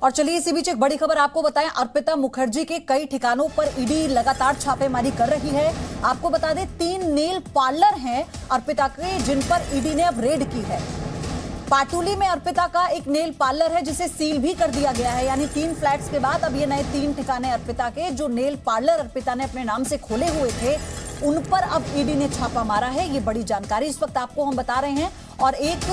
और चलिए इसी बीच एक बड़ी खबर आपको बताएं। अर्पिता मुखर्जी के कई ठिकानों पर ईडी लगातार छापेमारी कर रही है। आपको बता दें 3 नेल पार्लर हैं अर्पिता के, जिन पर ईडी ने अब रेड की है। पाटुली में अर्पिता का एक नेल पार्लर है जिसे सील भी कर दिया गया है, यानी 3 फ्लैट्स के बाद अब ये नए 3 ठिकाने अर्पिता के, जो नेल पार्लर अर्पिता ने अपने नाम से खोले हुए थे, उन पर अब ईडी ने छापा मारा है। ये बड़ी जानकारी इस वक्त आपको हम बता रहे हैं। और एक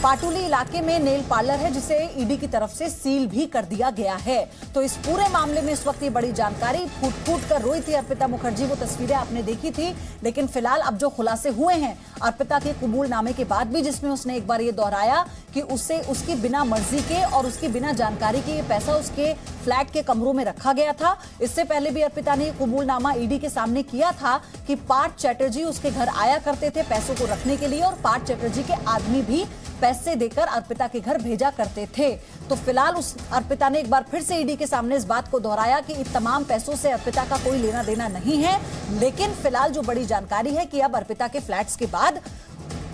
पाटुली इलाके में नेल पार्लर है जिसे ईडी की तरफ से सील भी कर दिया गया है। तो इस पूरे मामले में इस वक्त ये बड़ी जानकारी, फूट फूट कर रोई थी अर्पिता मुखर्जी, वो तस्वीरें आपने देखी थी। लेकिन फिलहाल अब जो खुलासे हुए हैं अर्पिता के कबूलनामे के बाद भी, जिसमें उसने एक बार ये दोहराया कि उससे उसकी बिना मर्जी के और उसकी बिना जानकारी के ये पैसा उसके फ्लैट के कमरों में रखा गया था। इससे पहले भी अर्पिता ने कबूलनामा ईडी के सामने किया था कि पार्थ चैटर्जी उसके घर आया करते थे पैसों को रखने के लिए, और पार्थ चैटर्जी के आदमी भी पैसे देकर अर्पिता के घर भेजा करते थे। तो फिलहाल उस अर्पिता ने एक बार फिर से ईडी के सामने इस बात को दोहराया कि इन तमाम पैसों से अर्पिता का कोई लेना देना नहीं है। लेकिन फिलहाल जो बड़ी जानकारी है कि अब अर्पिता के फ्लैट्स के बाद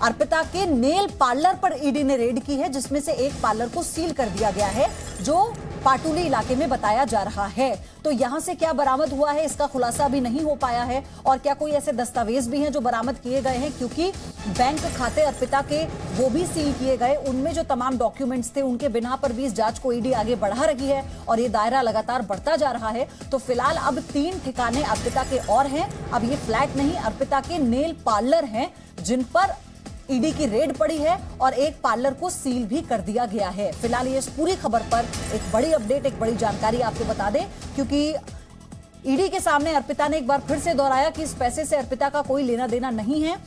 अर्पिता के नेल पार्लर पर ईडी ने रेड की है, जिसमें से एक पार्लर को सील कर दिया गया है, जो पाटुली इलाके में बताया जा रहा है। तो यहां से क्या बरामद हुआ है इसका खुलासा भी नहीं हो पाया है, और क्या कोई ऐसे दस्तावेज भी हैं जो बरामद किए गए हैं, क्योंकि बैंक खाते अर्पिता के वो भी सील किए गए। उनमें जो तमाम डॉक्यूमेंट्स थे उनके बिना पर भी इस जांच को ईडी आगे बढ़ा रही है और ये दायरा लगातार बढ़ता जा रहा है। तो फिलहाल अब 3 ठिकाने अर्पिता के और हैं। अब ये फ्लैट नहीं, अर्पिता के नेल पार्लर हैं जिन पर ईडी की रेड पड़ी है, और एक पार्लर को सील भी कर दिया गया है। फिलहाल ये इस पूरी खबर पर एक बड़ी अपडेट, एक बड़ी जानकारी आपको बता दें, क्योंकि ईडी के सामने अर्पिता ने एक बार फिर से दोहराया कि इस पैसे से अर्पिता का कोई लेना देना नहीं है।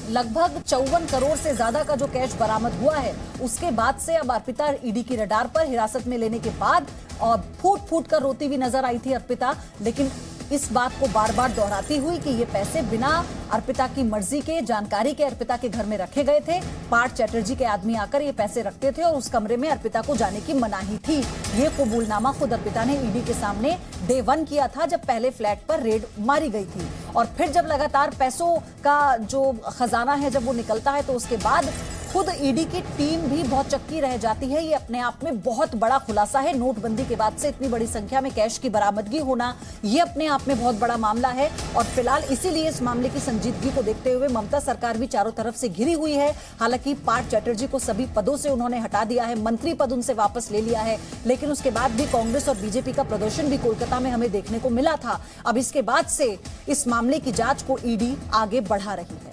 लगभग 54 करोड़ से ज्यादा का जो कैश बरामद हुआ है, उसके बाद से अब अर्पिता ईडी की रडार पर हिरासत में लेने के बाद और फूट फूट कर रोती हुई नजर आई थी अर्पिता, लेकिन इस बात को बार बार दोहराती हुई कि ये पैसे बिना अर्पिता की मर्जी के, जानकारी के अर्पिता के घर में रखे गए थे। पार्थ चैटर्जी के आदमी आकर ये पैसे रखते थे और उस कमरे में अर्पिता को जाने की मनाही थी। ये कबूलनामा खुद अर्पिता ने ईडी के सामने डे 1 किया था, जब पहले फ्लैट पर रेड मारी गई थी। और फिर जब लगातार पैसों का जो खजाना है जब वो निकलता है, तो उसके बाद खुद ईडी की टीम भी बहुत चक्की रह जाती है। ये अपने आप में बहुत बड़ा खुलासा है। नोटबंदी के बाद से इतनी बड़ी संख्या में कैश की बरामदगी होना, ये अपने आप में बहुत बड़ा मामला है। और फिलहाल इसीलिए इस मामले की संजीदगी को देखते हुए ममता सरकार भी चारों तरफ से घिरी हुई है। हालांकि पार्थ चैटर्जी को सभी पदों से उन्होंने हटा दिया है, मंत्री पद उनसे वापस ले लिया है, लेकिन उसके बाद भी कांग्रेस और बीजेपी का प्रदर्शन भी कोलकाता में हमें देखने को मिला था। अब इसके बाद से इस मामले की जांच को ईडी आगे बढ़ा रही है।